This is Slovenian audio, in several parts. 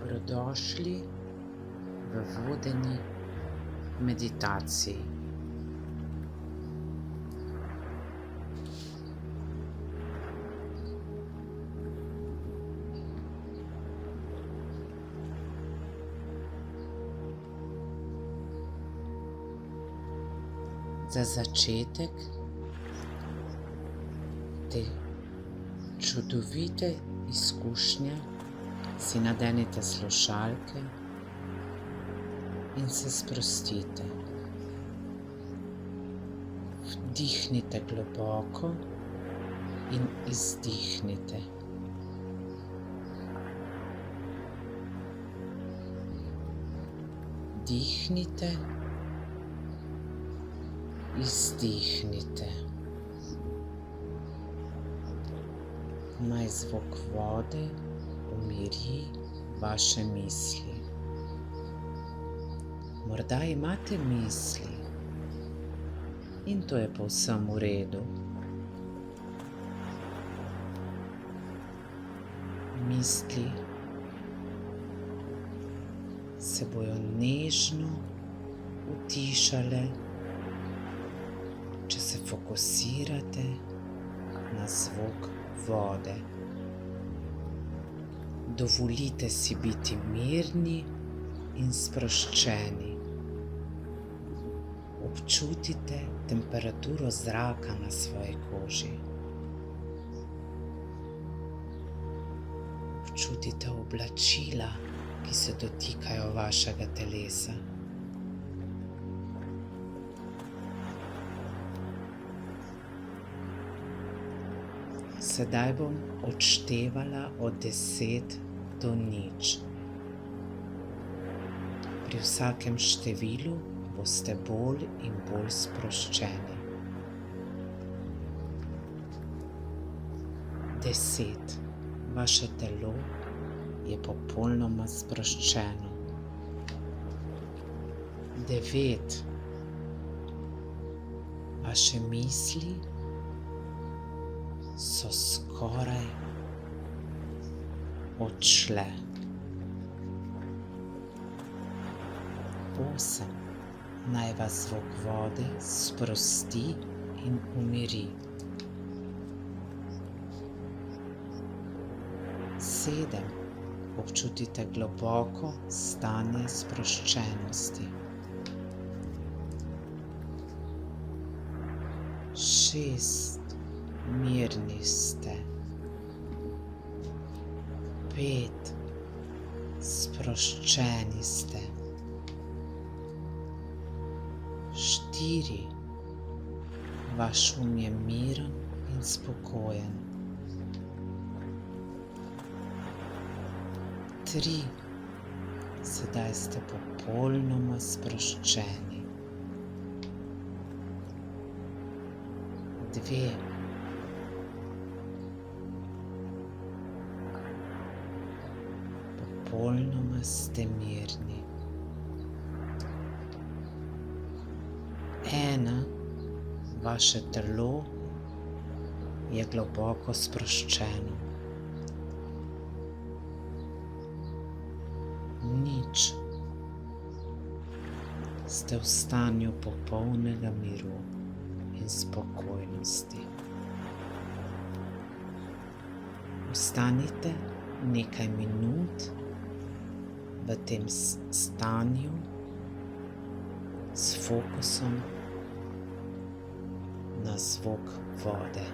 Dobrodošli v vodeni meditaciji. Za začetek te čudovite izkušnje si nadenite slušalke in se sprostite. Vdihnite globoko in izdihnite. Dihnite, izdihnite. Naj zvok vode umiri vaše misli. Morda imate misli in to je povsem v redu. Misli se bojo nežno utišale, če se fokusirate na zvok vode. Dovolite si biti mirni in sproščeni. Občutite temperaturo zraka na svoji koži. Občutite oblačila, ki se dotikajo vašega telesa. Sedaj bom odštevala od 10 do 0. Pri vsakem številu boste bolj in bolj sproščeni. 10. Vaše telo je popolnoma sproščeno. 9. Vaše misli so skoraj odšle. 8. Naj vas zvok vode sprosti in umiri. 7. Občutite globoko stanje sproščenosti. 6. Mirni ste. 5. Sproščeni ste. 4. Vaš um je miren in spokojen. 3. Sedaj ste popolnoma sproščeni. 2. Popolnoma ste mirni. 1. Vaše telo je globoko sproščeno. 0. Ste v stanju popolnega miru in spokojnosti. Ostanite nekaj minut v tem stanju s fokusom na zvok vode.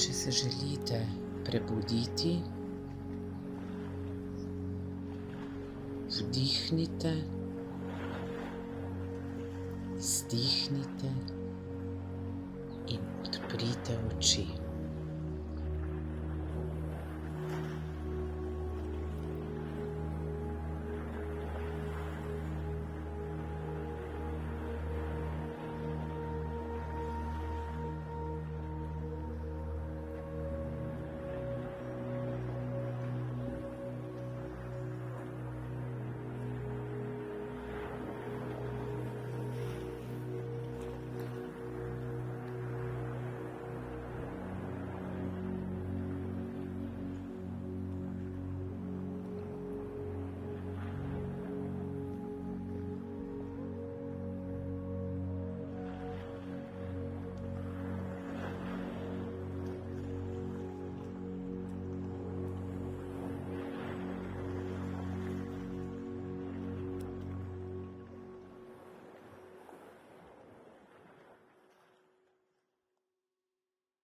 Če se želite prebuditi, vdihnite, izdihnite in odprite oči.